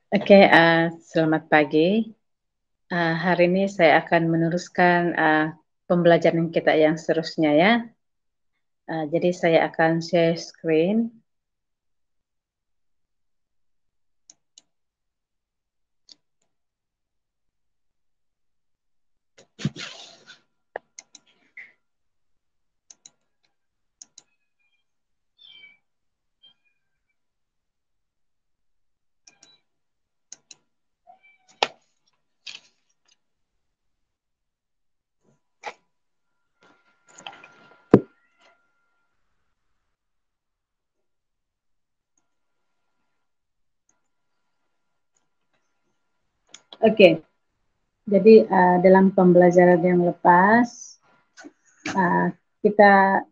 Oke, selamat pagi. Hari ini saya akan meneruskan, pembelajaran kita yang seterusnya ya. Jadi saya akan share screen. Oke, jadi, dalam pembelajaran yang lepas, kita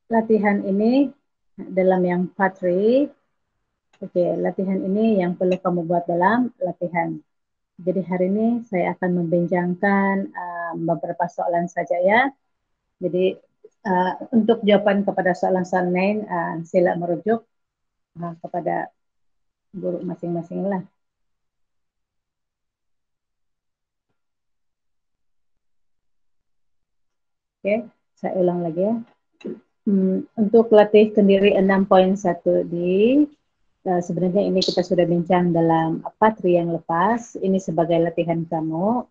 latihan ini dalam yang part 3. Oke, latihan ini yang perlu kamu buat dalam latihan. Jadi hari ini saya akan membincangkan, beberapa soalan saja ya. Jadi, untuk jawaban kepada soalan-soalan lain, sila merujuk kepada guru masing-masing lah. Oke, saya ulang lagi ya. Untuk latih kendiri 6.1 sebenarnya ini kita sudah bincang dalam patri yang lepas. Ini sebagai latihan kamu.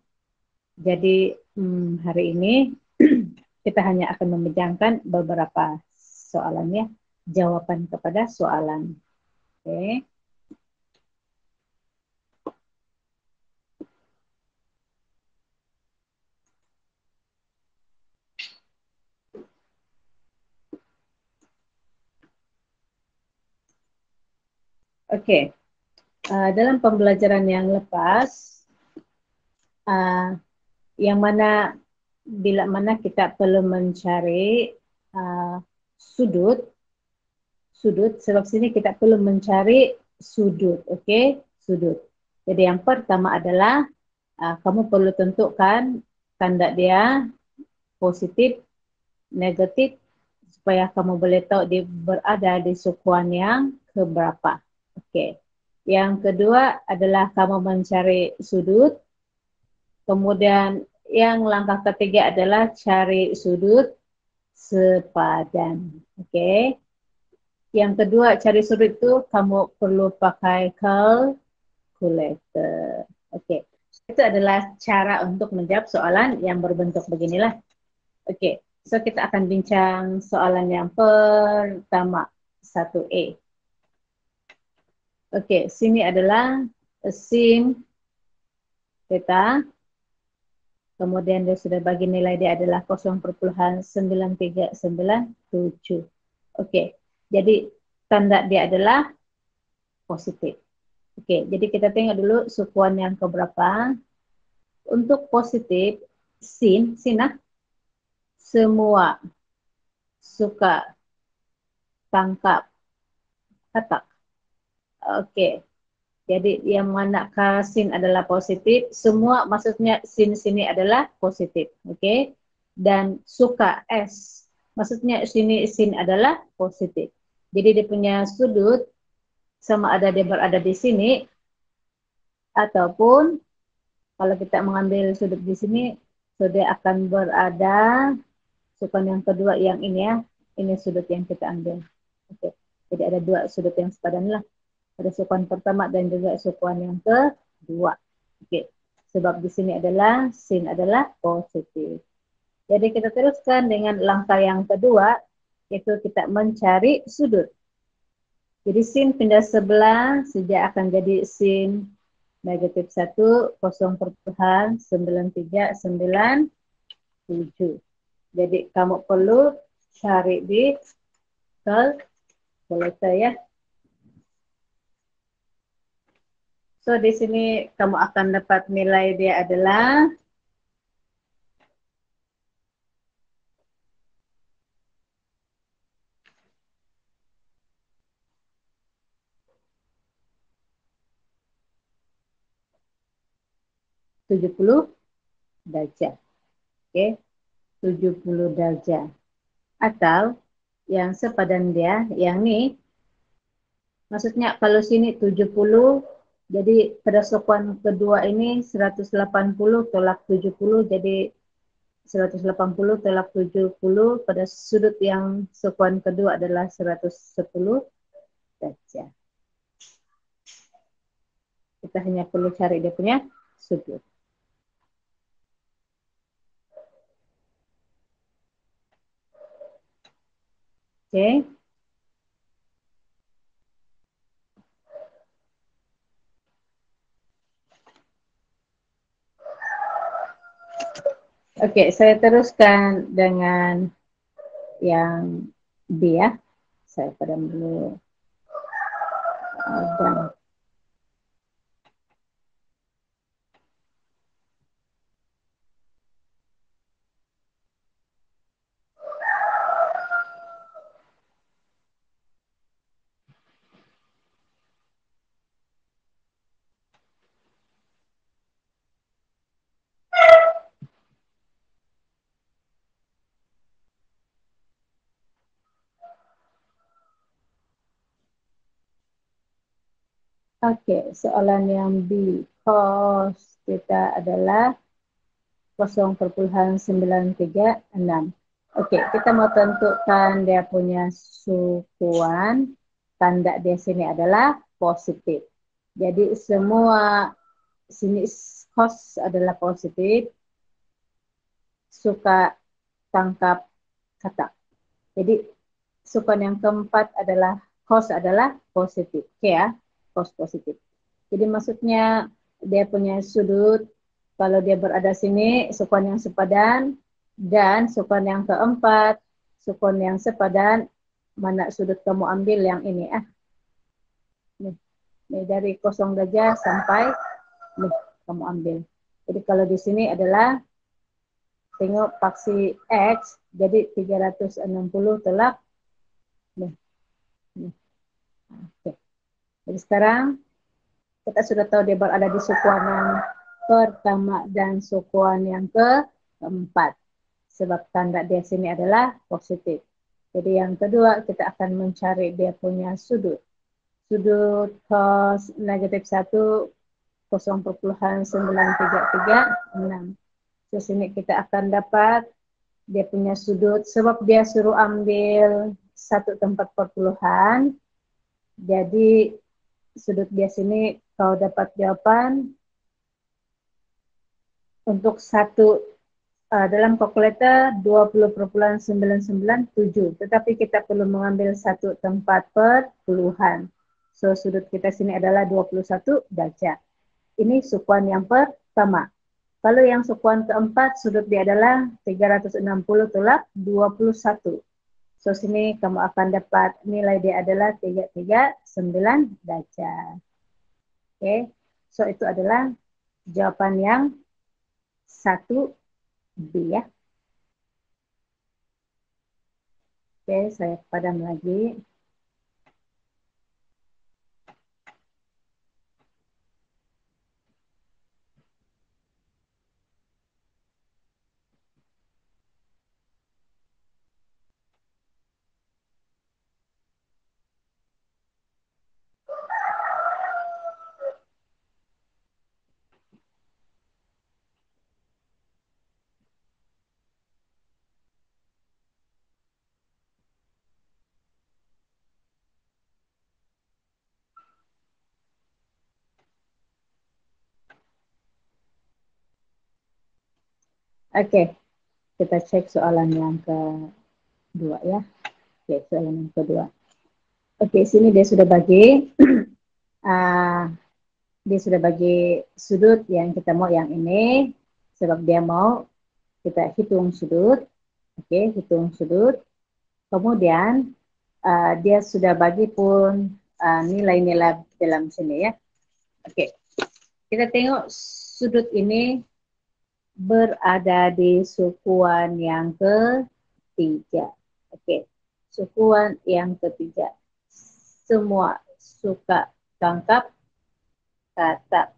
Jadi hari ini kita hanya akan membincangkan beberapa soalannya, jawaban kepada soalan. Oke. Oke. Dalam pembelajaran yang lepas, yang mana bila mana kita perlu mencari sudut, sebab sini kita perlu mencari sudut, oke? Sudut. Jadi yang pertama adalah kamu perlu tentukan tanda dia positif, negatif, supaya kamu boleh tahu dia berada di sukuan yang keberapa. Oke. Yang kedua adalah kamu mencari sudut. Kemudian yang langkah ketiga adalah cari sudut sepadan. Oke. Yang kedua cari sudut itu kamu perlu pakai calculator. Oke. Itu adalah cara untuk menjawab soalan yang berbentuk beginilah. Oke. So kita akan bincang soalan yang pertama, 1A. Oke, sini adalah sin theta. Kemudian dia sudah bagi nilai dia adalah 0,9397. Oke, jadi tanda dia adalah positif. Oke, jadi kita tengok dulu sukuan yang keberapa. Untuk positif, sin semua suka tangkap katak. Oke, jadi yang manakah sin adalah positif, semua maksudnya sin sini adalah positif, oke? Dan suka S, maksudnya sini sin adalah positif. Jadi dia punya sudut sama ada dia berada di sini ataupun kalau kita mengambil sudut di sini, so dia akan berada sukuan yang kedua yang ini ya, ini sudut yang kita ambil. Oke, jadi ada dua sudut yang sepadan lah. Ada sukuan pertama dan juga sukuan yang kedua. Oke. Sebab di sini adalah sin adalah positif. Jadi kita teruskan dengan langkah yang kedua, yaitu kita mencari sudut. Jadi sin pindah sebelah, sejak akan jadi sin negatif 1, 0,9397. Jadi kamu perlu cari di calculator ya. So, di sini kamu akan dapat nilai dia adalah 70 derajat. Oke, 70 derajat. Atau yang sepadan dia, yang ini, maksudnya kalau sini 70, Jadi pada sokuan kedua ini 180 tolak 70, jadi 180 tolak 70 pada sudut yang sokuan kedua adalah 110 derajat. Kita hanya perlu cari dia punya sudut. Oke. Oke, saya teruskan dengan yang B ya. Saya padam dulu. Dan oke, soalan yang B. Cos kita adalah 0,936. Oke, kita mau tentukan dia punya sukuan. Tanda di sini adalah positif. Jadi semua sini cos adalah positif. Suka tangkap kata. Jadi sukuan yang keempat adalah cos adalah positif. Oke ya, cos positif. Jadi maksudnya dia punya sudut, kalau dia berada sini, sukuan yang sepadan, dan sukuan yang keempat, sukuan yang sepadan, mana sudut kamu ambil yang ini? Nih dari 0 derajat sampai, nih kamu ambil. Jadi kalau di sini adalah, tengok paksi X, jadi 360 tolak, nih, nih. Oke. Jadi sekarang, kita sudah tahu dia berada di sukuan yang pertama dan sukuan yang keempat. Sebab tanda dia sini adalah positif. Jadi yang kedua kita akan mencari dia punya sudut. Sudut cos negatif 1 0,9336. Di sini kita akan dapat dia punya sudut. Sebab dia suruh ambil satu tempat perpuluhan. Jadi sudut dia sini kau dapat jawaban untuk satu dalam kalkulator 20,997, tetapi kita perlu mengambil satu tempat perpuluhan. So sudut kita sini adalah 21 derajat. Ini sukuan yang pertama. Kalau yang sukuan keempat, sudut dia adalah 360 tolak 21. So sini kamu akan dapat nilai dia adalah 339 derajat. Oke, so itu adalah jawaban yang 1B ya. Oke, saya padam lagi. Oke, kita cek soalan yang kedua ya. Oke, soalan yang kedua. Oke, sini dia sudah bagi. Dia sudah bagi sudut yang kita mau yang ini. Sebab dia mau kita hitung sudut. Oke, hitung sudut. Kemudian dia sudah bagi pun nilai-nilai dalam sini ya. Oke, kita tengok sudut ini berada di sukuan yang ketiga. Oke, sukuan yang ketiga. Semua suka tangkap kata.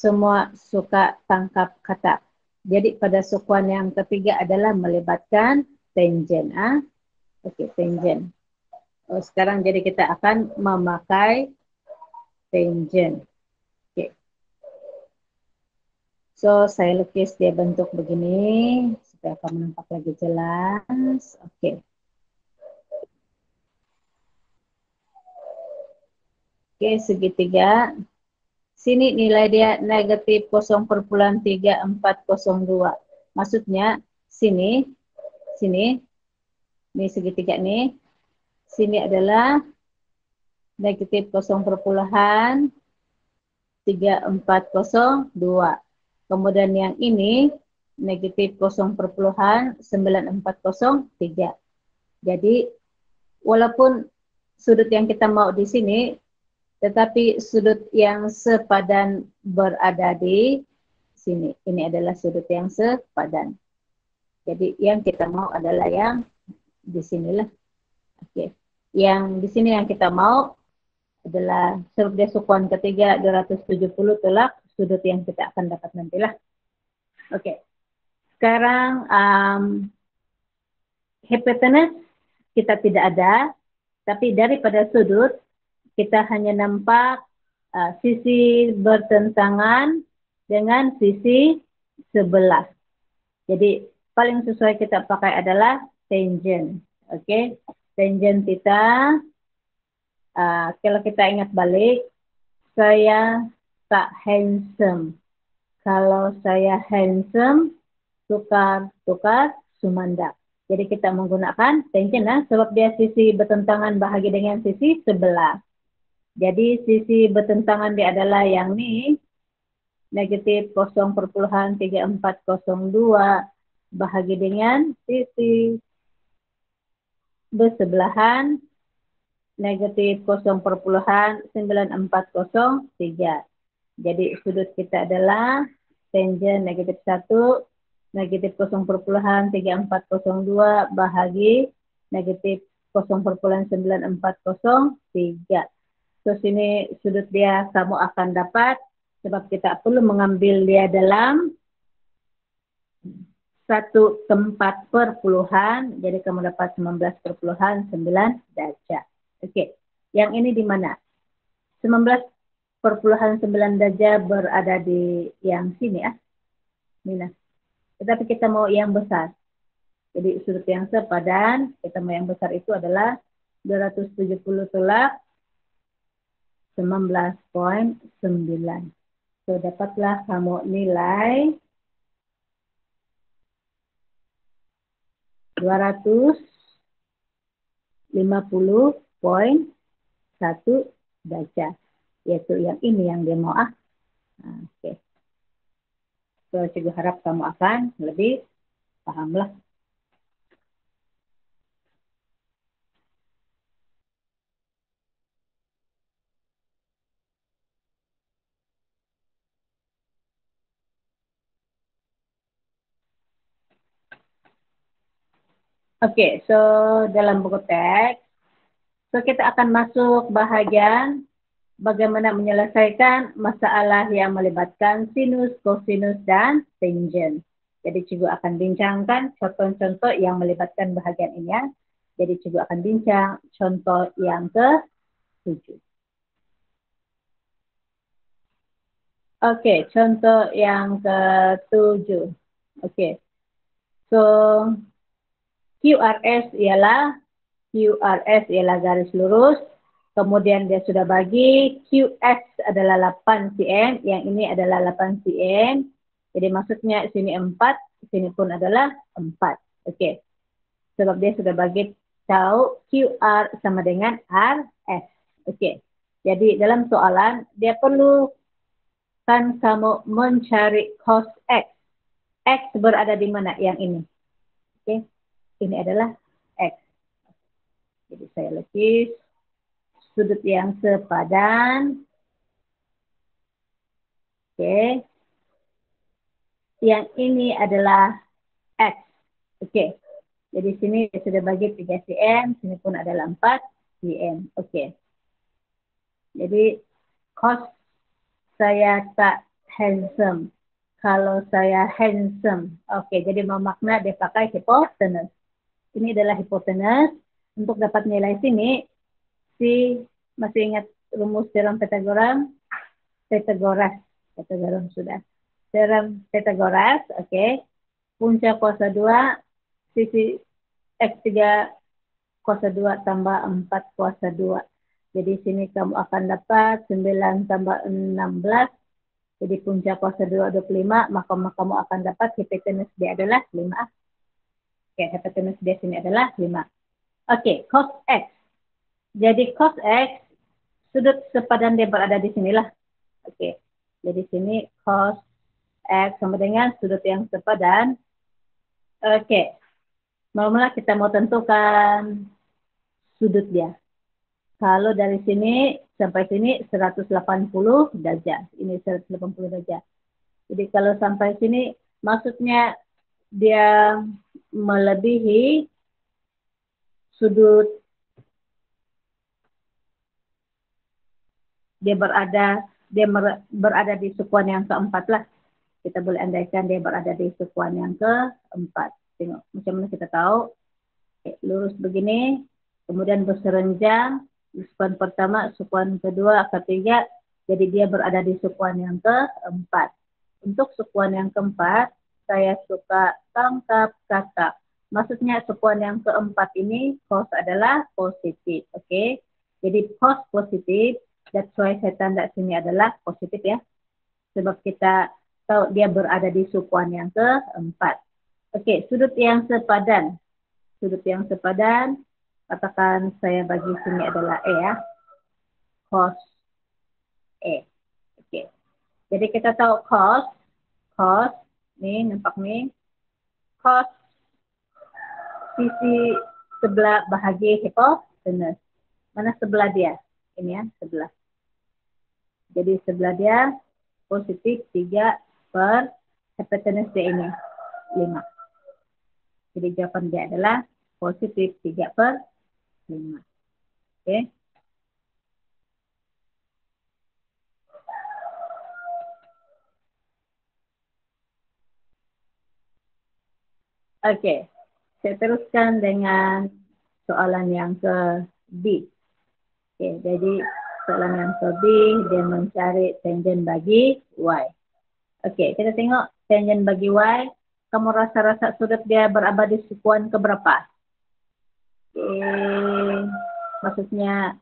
semua suka tangkap kata. Jadi pada soalan yang ketiga adalah melibatkan tangent. Okey, tangent. Sekarang jadi kita akan memakai tangent. Okey. So, saya lukis dia bentuk begini supaya kamu nampak lagi jelas. Okey. Okey, segitiga. Sini nilai dia negatif 0,3402. Maksudnya sini, ini segitiga nih. Sini adalah negatif 0,3402. Kemudian yang ini negatif 0,9403. Jadi walaupun sudut yang kita mau di sini, tetapi sudut yang sepadan berada di sini. Ini adalah sudut yang sepadan. Jadi yang kita mau adalah yang di sinilah. Oke. Yang di sini yang kita mau adalah sebab dia soalan ketiga 270 tolak sudut yang kita akan dapat nantilah. Oke. Sekarang hipotenus kita tidak ada, tapi daripada sudut kita hanya nampak sisi bertentangan dengan sisi sebelah. Jadi paling sesuai kita pakai adalah tangent. Oke. Tangent kita, kalau kita ingat balik, saya tak handsome. Kalau saya handsome, tukar sumanda. Jadi kita menggunakan tangent sebab dia sisi bertentangan bahagi dengan sisi sebelah. Jadi sisi bertentangan dia adalah yang ini, negatif 0,3402 bahagi dengan sisi bersebelahan negatif 0,9403. Jadi sudut kita adalah tangent negatif 1 negatif 0,3402 bahagi negatif 0,9403. So sini sudut dia kamu akan dapat sebab kita perlu mengambil dia dalam satu tempat perpuluhan, jadi kamu dapat 19,9 derajat. Okey, yang ini di mana? 19,9 derajat berada di yang sini Mina. Tetapi kita mau yang besar. Jadi sudut yang sepadan, kita mau yang besar itu adalah 270 tolak 19,9. So dapatlah kamu nilai 250,1 derajat. Yaitu yang ini yang dia mau Oke. So, cikgu harap kamu akan lebih pahamlah. Oke, so dalam buku teks, so kita akan masuk bahagian bagaimana menyelesaikan masalah yang melibatkan sinus, kosinus, dan tangent. Jadi cikgu akan bincangkan contoh-contoh yang melibatkan bahagian ini. Jadi cikgu akan bincang contoh yang ke-7. Oke, contoh yang ke-7. Oke. So QRS ialah garis lurus. Kemudian dia sudah bagi QX adalah 8 cm, yang ini adalah 8 cm. Jadi maksudnya sini 4, sini pun adalah 4. Okey. Sebab dia sudah bagi tahu QR sama dengan RS. Okey. Jadi dalam soalan dia perlu kan kamu mencari cos X. X berada di mana yang ini? Okey. Ini adalah X. Jadi saya lukis sudut yang sepadan. Oke. Yang ini adalah X. Oke. Jadi sini sudah bagi 3 cm, sini pun adalah 4 cm. Oke. Jadi cos saya tak handsome. Kalau saya handsome. Oke, jadi memakna dia pakai hypotenuse. Ini adalah hypotenuse. Untuk dapat nilai sini, masih ingat rumus teorem Pythagoras? Pythagoras sudah. Teorem Pythagoras, oke. Punca kuasa 2, sisi X3 kuasa 2 tambah 4 kuasa 2. Jadi sini kamu akan dapat 9 tambah 16. Jadi punca kuasa 2 25, maka kamu akan dapat hipotenus dia adalah 5. Oke, hipotenus dia sini adalah 5. Oke, cos X. Jadi cos X, sudut sepadan dia berada di sinilah. Oke, jadi sini cos X sama dengan sudut yang sepadan. Oke, mula-mula kita mau tentukan sudut dia. Kalau dari sini sampai sini 180 derajat. Ini 180 derajat. Jadi kalau sampai sini maksudnya dia melebihi sudut, dia berada di sukuan yang keempat lah. Kita boleh andaikan dia berada di sukuan yang keempat. Tengok macam mana kita tahu. Lurus begini, kemudian berserenjang, sukuan pertama, sukuan kedua, ketiga, jadi dia berada di sukuan yang keempat. Untuk sukuan yang keempat, saya suka tangkap kata. Maksudnya sukuan yang keempat ini cos adalah positif, oke? Jadi cos positif, that's why saya tanda sini adalah positif ya. Sebab kita tahu dia berada di sukuan yang keempat. Oke, sudut yang sepadan. Sudut yang sepadan, katakan saya bagi sini adalah E ya. Cos E. Oke. Jadi kita tahu cos, nih nampak nih. Cos sisi sebelah bahagi hipotenus. Mana sebelah dia? Ini ya, sebelah. Jadi sebelah dia positif 3 per hipotenus dia ini 5. Jadi jawaban dia adalah positif 3 per 5. Oke. Oke. Saya teruskan dengan soalan yang ke B. Oke, jadi soalan yang ke B, dia mencari tangent bagi Y. Oke, kita tengok tangent bagi Y. Kamu rasa-rasa sudut dia berada di sukuan keberapa? Oke, maksudnya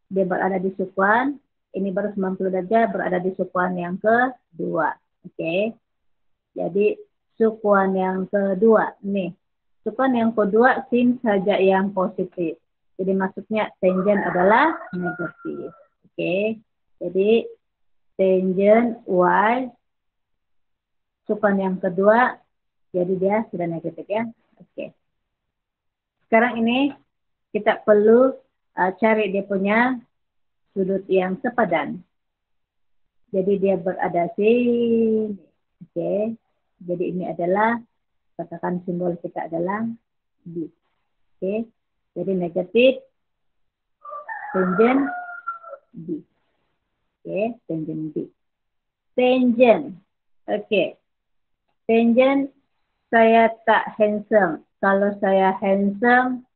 dia berada di sukuan, ini baru 90 derajat, berada di sukuan yang kedua. Oke, jadi sukuan yang kedua, nih. Sukuan yang kedua, sin saja yang positif. Jadi maksudnya tangent adalah negatif. Oke, jadi tangent Y, sukuan yang kedua, jadi dia sudah negatif ya. Oke. Sekarang ini kita perlu cari dia punya sudut yang sepadan. Jadi dia berada sini. Oke. Jadi ini adalah, katakan simbol kita adalah B. Oke. Jadi negatif tangent B. Oke, tangent B. Tangent. Oke. Tangent, saya tak handsome. Kalau saya handsome,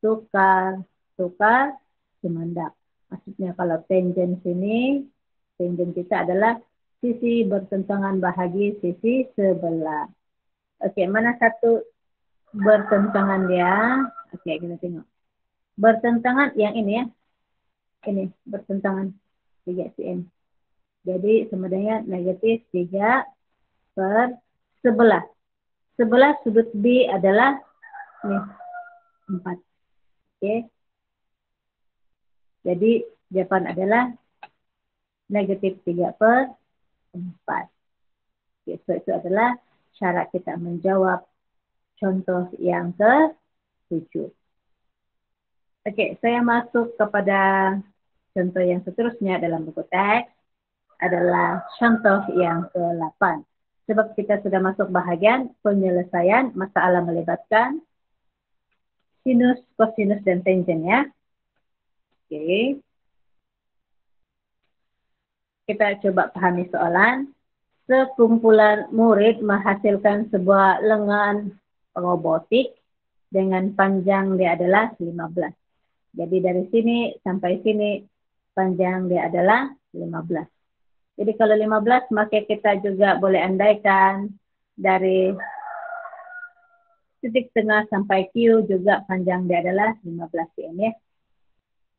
tukar semandak. Maksudnya kalau tangent sini, tangent kita adalah sisi bertentangan bahagi sisi sebelah. Oke, mana satu bertentangan dia? Oke, kita tengok. Bertentangan yang ini ya. Ini bertentangan 3 cm. Jadi sama dengan negatif 3 per sebelah. Sebelah sudut B adalah nih 4. Oke. Jadi jawaban adalah negatif 3 per 4. Oke, so itu adalah cara kita menjawab contoh yang ke-7. Oke, saya masuk kepada contoh yang seterusnya dalam buku teks adalah contoh yang ke-8. Sebab kita sudah masuk bahagian penyelesaian masalah melibatkan sinus, kosinus, dan tangent ya. Oke. Kita coba pahami soalan. Sekumpulan murid menghasilkan sebuah lengan robotik dengan panjang dia adalah 15. Jadi dari sini sampai sini panjang dia adalah 15. Jadi kalau 15 maka kita juga boleh andaikan dari titik tengah sampai Q juga panjang dia adalah 15 cm ya.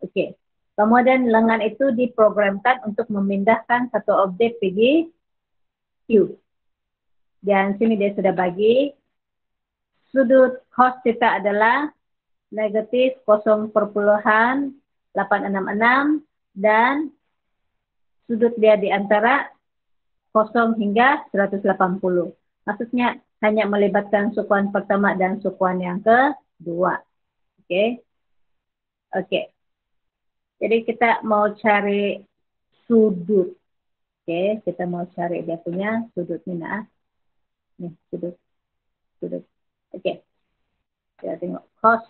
Oke. Kemudian lengan itu diprogramkan untuk memindahkan satu objek pergi Q. Dan sini dia sudah bagi sudut cos theta adalah negatif 0,866 dan sudut dia di antara 0 hingga 180. Maksudnya hanya melibatkan sukuan pertama dan sukuan yang kedua. Oke. Oke. Jadi kita mau cari sudut. Oke, kita mau cari dia punya sudut nih nah. Nih, sudut. Oke. Kita tengok cos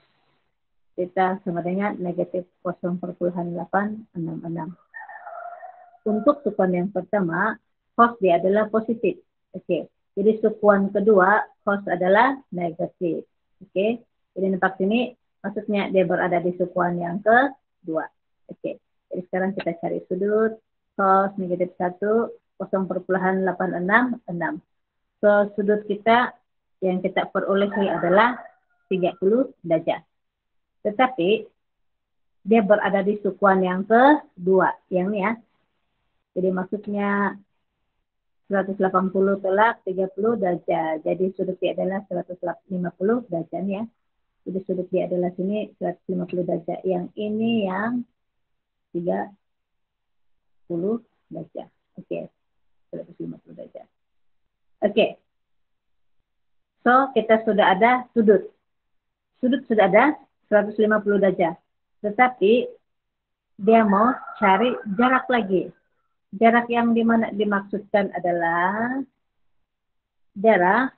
theta sama dengan negatif 0,866. Untuk sukuan yang pertama, cos dia adalah positif. Oke. Jadi sukuan kedua, cos adalah negatif. Oke. Jadi nampak sini, maksudnya dia berada di sukuan yang kedua. Oke. Jadi sekarang kita cari sudut cos negatif 1, 0,866. So, sudut kita yang kita perolehi adalah 30 derajat. Tetapi dia berada di sukuan yang kedua, yang ini ya. Jadi maksudnya 180 tolak 30 derajat. Jadi sudut dia adalah 150 derajat ya. Jadi sudut dia adalah sini 150 derajat. Yang ini yang 30 derajat. Oke. 150 derajat. Oke. So, kita sudah ada sudut. Sudut sudah ada 150 derajat. Tetapi dia mau cari jarak lagi. Jarak yang dimaksudkan adalah jarak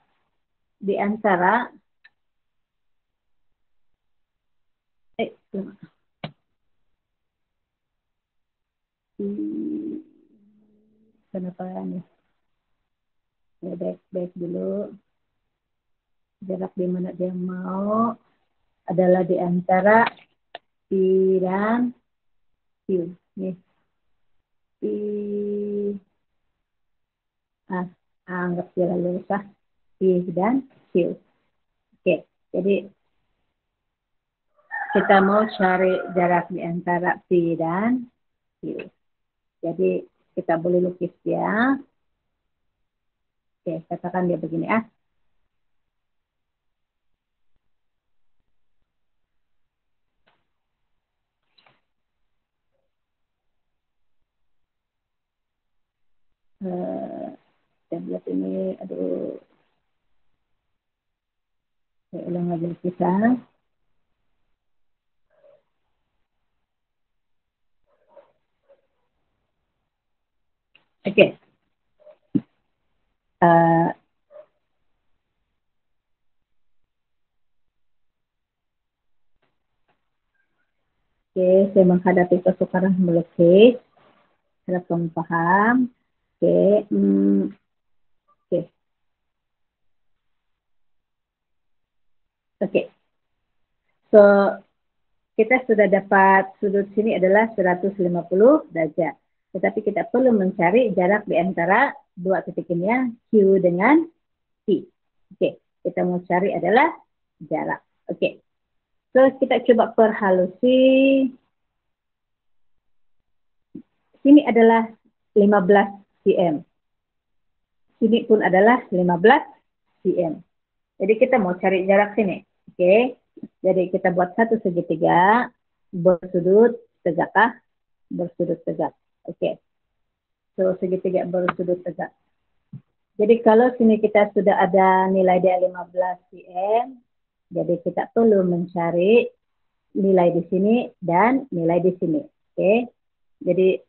di antara kenapa nih? Ya, baik dulu. Jarak di mana dia mau adalah di antara P dan Q. Nih. Anggap dia lalu sah. P dan Q. Oke, jadi kita mau cari jarak di antara P dan Q. Jadi kita boleh lukis dia. Oke, katakan dia begini ah. Tablet ini, aduh, saya ulang lagi lukisan. Oke. Oke, saya menghadapi kesukaran melukis. Harap kamu paham. Oke. Oke. Oke. So, kita sudah dapat sudut sini adalah 150 derajat. Tetapi kita perlu mencari jarak di antara dua titik ini ya, Q dengan T. Oke, kita mau cari adalah jarak. Oke. So, kita coba perhalusi. Sini adalah 15 cm. Sini pun adalah 15 cm. Jadi kita mau cari jarak sini. Oke. Jadi kita buat satu segitiga bersudut tegak kah? Bersudut tegak. Oke. So segitiga bersudut tegak. Jadi kalau sini kita sudah ada nilai dia 15 cm, jadi kita perlu mencari nilai di sini dan nilai di sini. Oke. Jadi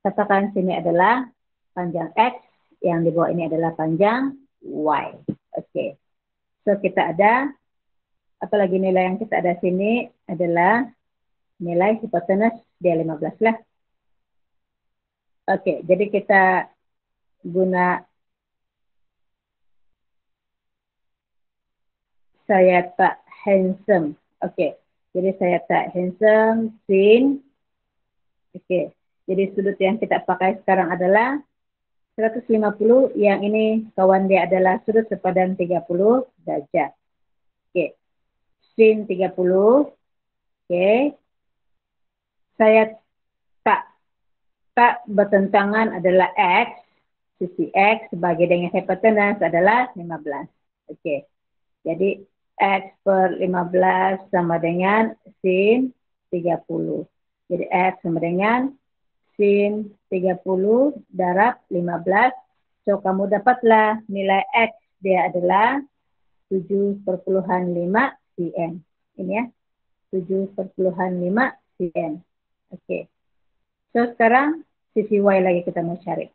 katakan sini adalah panjang X, yang di bawah ini adalah panjang Y. Oke. So kita ada apalagi nilai yang kita ada sini adalah nilai hipotenus dia 15 lah. Oke, jadi kita guna saya tak handsome. Oke. Jadi saya tak handsome, sin. Oke. Jadi sudut yang kita pakai sekarang adalah 150, yang ini kawan dia adalah sudut sepadan 30 derajat. Oke. Sin 30. Oke. Saya tak bertentangan adalah X. Sisi X sebagai dengan hipotenus adalah 15. Oke. Jadi X per 15 sama dengan sin 30. Jadi X sama dengan sin 30 darab 15. So, kamu dapatlah nilai X dia adalah 7,5 cm. Ini ya, 7,5 cm. Oke. So, sekarang sisi Y lagi kita mau cari.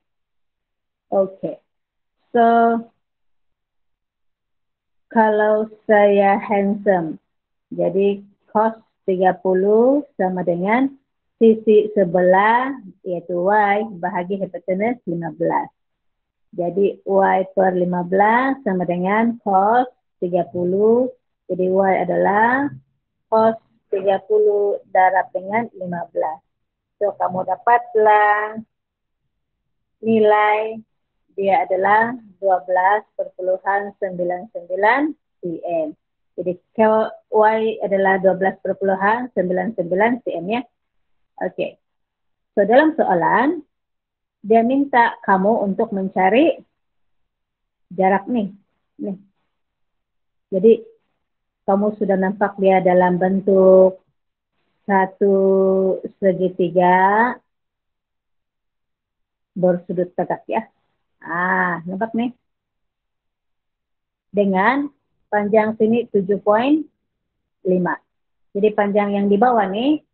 Oke. So, kalau saya handsome, jadi cos 30 sama dengan sisi sebelah, yaitu Y, bahagi hipotenus 15. Jadi Y per 15 sama dengan cos 30. Jadi Y adalah cos 30 darab dengan 15. So, kamu dapatlah nilai dia adalah 12,99 cm. Jadi Y adalah 12,99 cm ya. Oke. So, dalam soalan, dia minta kamu untuk mencari jarak nih. Jadi, kamu sudah nampak dia dalam bentuk satu segitiga bersudut tegak ya. Nampak nih. Dengan panjang sini 7,5. Jadi panjang yang di bawah nih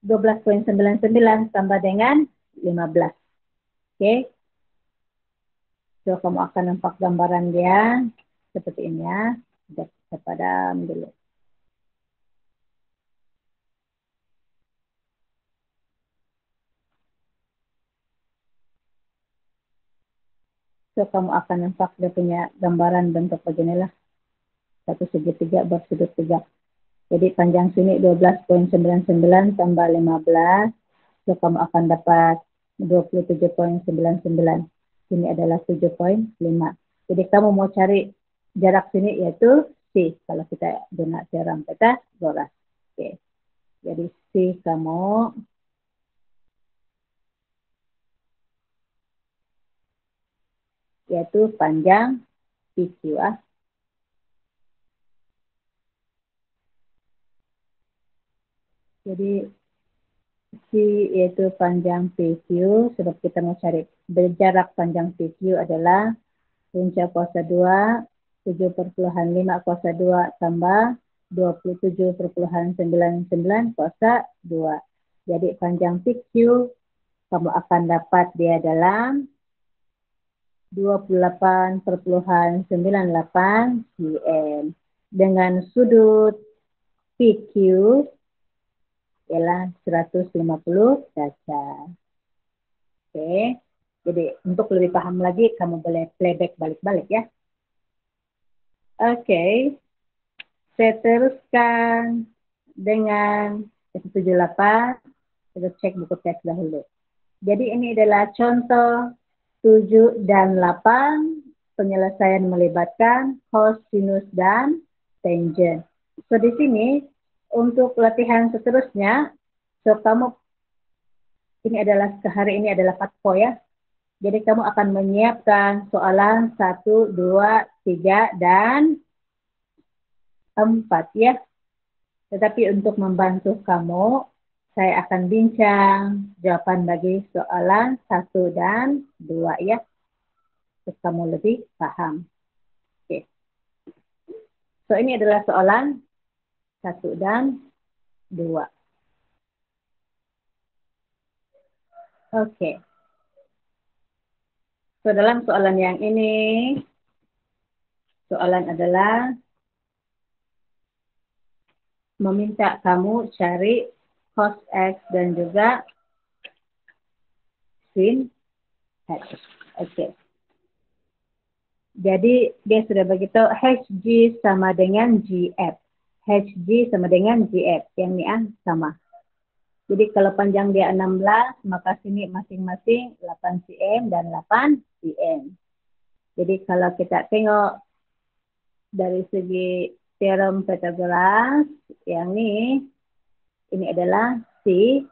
12,99 tambah dengan 15. Oke. So, kamu akan nampak gambaran dia seperti ini ya. Kita padam dulu. So, kamu akan nampak dia punya gambaran bentuk beginilah. Satu segitiga bersudut tegak. Jadi panjang sini 12,99 tambah 15. So, kamu akan dapat 27,99. Sini adalah 7,5. Jadi kamu mau cari jarak sini yaitu C. Kalau kita guna teorem Pythagoras. Oke. Jadi C kamu yaitu panjang PQ. Jadi C yaitu panjang PQ. Sebab kita mau cari jarak panjang PQ adalah punca kuasa 2, 7,5 kuasa 2 tambah 27,99 kuasa 2. Jadi panjang PQ kamu akan dapat dia dalam 28,98 cm. Dengan sudut PQ ialah 150 derajat. Oke. Jadi untuk lebih paham lagi kamu boleh playback balik-balik ya. Oke. Saya teruskan dengan 78. Kita cek buku teks dahulu. Jadi ini adalah contoh 7 dan 8. Penyelesaian melibatkan cosinus dan tangent. So di sini untuk latihan seterusnya, so kamu ini adalah hari ini adalah 4 poin ya. Jadi kamu akan menyiapkan soalan 1, 2, 3, dan 4 ya. Tetapi untuk membantu kamu, saya akan bincang jawaban bagi soalan 1 dan 2 ya. Supaya kamu lebih paham. Oke. So ini adalah soalan 1 dan 2. Oke. So dalam soalan yang ini, soalan adalah meminta kamu cari cos X dan juga sin X. Oke. Jadi dia sudah beritahu HG sama dengan GF. HG sama dengan GF. Yang ni sama. Jadi kalau panjang dia 16, maka sini masing-masing 8 cm dan 8 cm. Jadi kalau kita tengok dari segi teorem Pythagoras, yang ini adalah C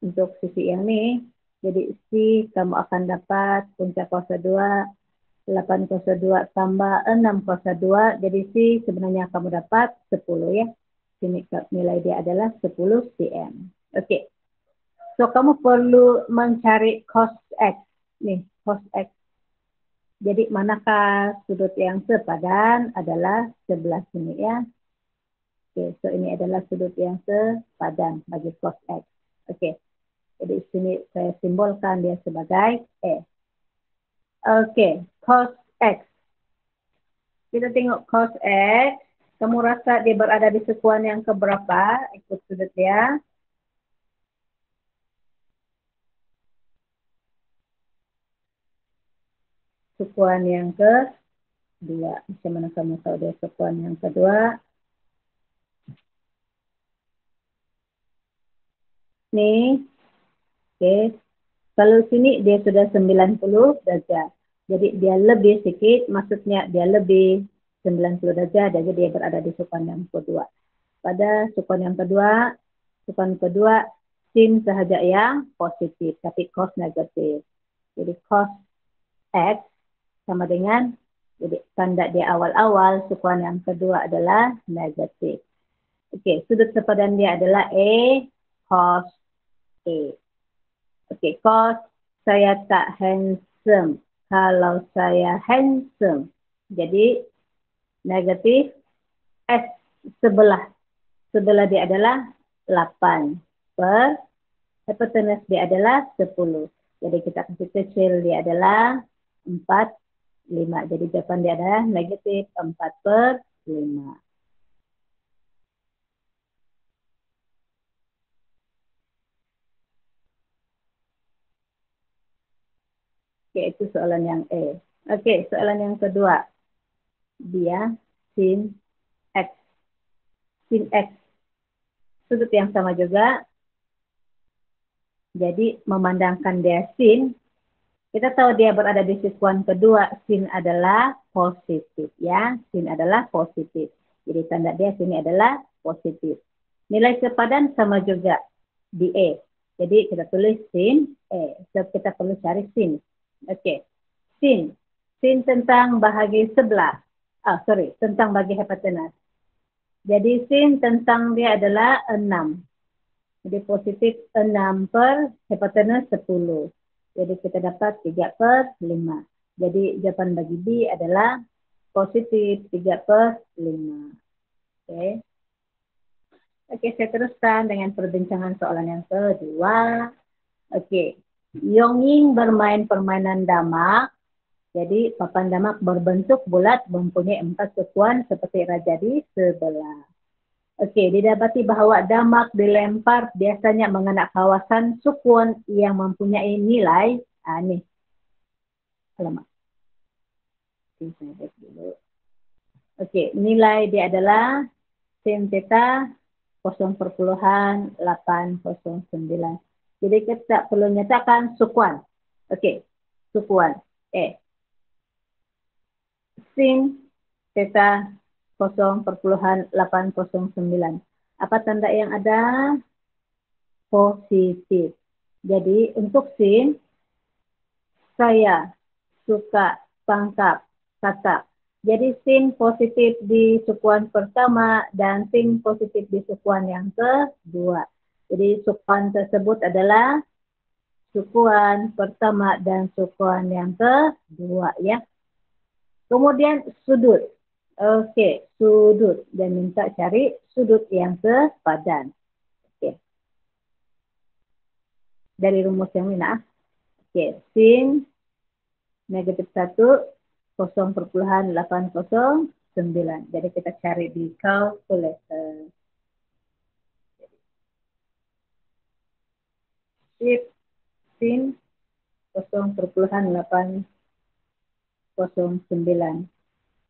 untuk sisi yang ni. Jadi C kamu akan dapat puncak kuasa 2, 8 kuasa 2 tambah 6 kuasa 2. Jadi C sebenarnya kamu dapat 10 ya. Sini nilai dia adalah 10 cm. Okey. So kamu perlu mencari cos X. Nih, cos X. Jadi manakah sudut yang sepadan adalah sebelah sini ya. Okey, so ini adalah sudut yang sepadan bagi cos X. Okey. Jadi sini saya simbolkan dia sebagai E. Okey, cos X. Kita tengok cos X. Kamu rasa dia berada di sekuan yang keberapa? Ikut sudut dia. Sekuan yang kedua. Macam mana kamu tahu dia sekuan yang kedua? Nih. Okey. Kalau sini dia sudah 90 darjah. Jadi dia lebih sikit, maksudnya dia lebih 90 darjah, jadi dia berada di sekuan yang kedua. Pada sekuan yang kedua, sin sahaja yang positif, tapi cos negatif. Jadi cos X sama dengan, jadi tanda di awal-awal, sekuan yang kedua adalah negatif. Okey, sudut sepadan dia adalah A cos A. Okey, cos saya tak handsome. Kalau saya handsome, jadi negatif S sebelah. Sebelah dia adalah 8 per hypotenuse dia adalah 10. Jadi kita kasih kecil dia adalah 4, 5. Jadi jawapan dia adalah negatif 4 per 5. Okey, itu soalan yang A. Okey, soalan yang kedua. Dia sin X. Sin X. Sudut yang sama juga. Jadi memandangkan dia sin, kita tahu dia berada di sekuan kedua, sin adalah positif ya. Sin adalah positif. Jadi tanda dia sini adalah positif. Nilai sepadan sama juga di A. Jadi kita tulis sin A. So kita perlu cari sin. Okey. Sin. Sin tentang bahagi sebelah. Tentang bahagi hipotenus. Jadi sin tentang dia adalah 6. Jadi positif 6 per hipotenus 10. Jadi kita dapat 3 per 5. Jadi jawapan bagi B adalah positif 3 per 5. Okey. Okey, saya teruskan dengan perbincangan soalan yang kedua. Okey. Yongying bermain permainan damak. Jadi papan damak berbentuk bulat mempunyai 4 sekuan seperti raja di sebelah. Okey, didapati bahawa damak dilempar biasanya mengenai kawasan sukun yang mempunyai nilai, ni. Alamak. Saya baik dulu. Okey, nilai dia adalah sin theta 0,809. Jadi kita perlu nyatakan sukuan. Okey, sukuan. Sin theta 0,809. Apa tanda yang ada? Positif. Jadi untuk sin, saya suka tangkap kata. Jadi sin positif di sukuan pertama dan sin positif di sukuan yang kedua. Jadi sukuan tersebut adalah sukuan pertama dan sukuan yang kedua ya. Kemudian sudut. Okey, sudut. Dan minta cari sudut yang sepadan. Okey. Dari rumus yang mana? Okey, sin negatif 1, 0,809. Jadi kita cari di calculator. Sin 0,809. 9.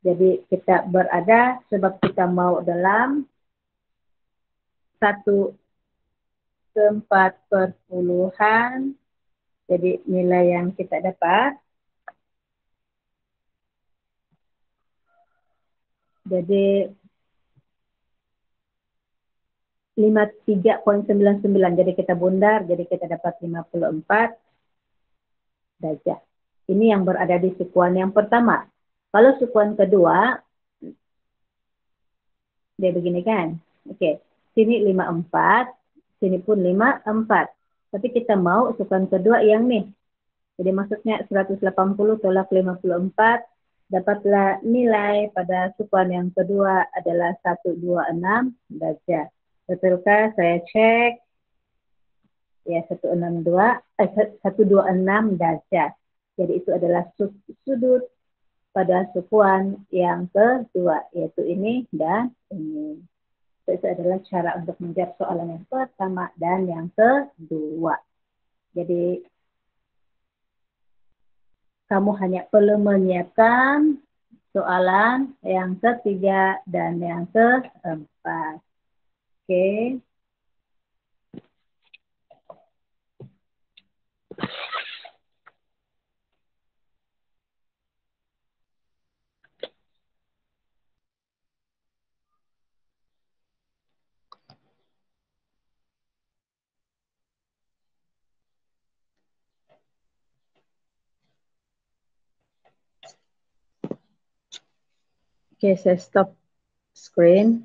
Jadi kita berada sebab kita mau dalam 1/4. Jadi nilai yang kita dapat. Jadi 53.99. Jadi kita bundar, jadi kita dapat 54 derajat. Ini yang berada di sukuan yang pertama. Kalau sukuan kedua, dia begini kan? Oke, sini 54, sini pun 54. Tapi kita mau sukuan kedua yang nih. Jadi maksudnya 180 tolak 54, dapatlah nilai pada sukuan yang kedua adalah 126 derajat. Betulkah? Saya cek. Ya, 126 derajat. Jadi itu adalah sudut pada sukuan yang kedua, yaitu ini dan ini. Itu adalah cara untuk menjawab soalan yang pertama dan yang kedua. Jadi kamu hanya perlu menyiapkan soalan yang ketiga dan yang keempat. Oke. Oke, saya stop screen.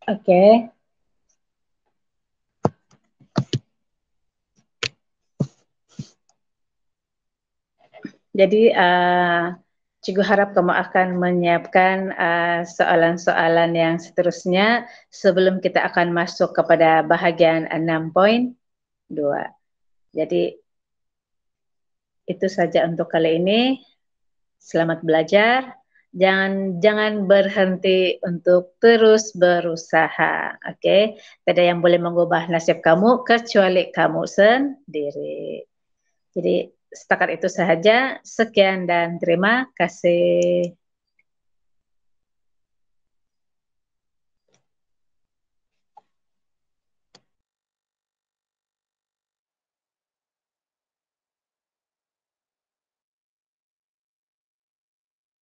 Oke. Jadi Cikgu harap kamu akan menyiapkan soalan-soalan yang seterusnya sebelum kita akan masuk kepada bahagian 6.2. Jadi itu saja untuk kali ini. Selamat belajar. Jangan berhenti untuk terus berusaha. Oke, tidak ada yang boleh mengubah nasib kamu kecuali kamu sendiri. Jadi setakat itu saja. Sekian dan terima kasih.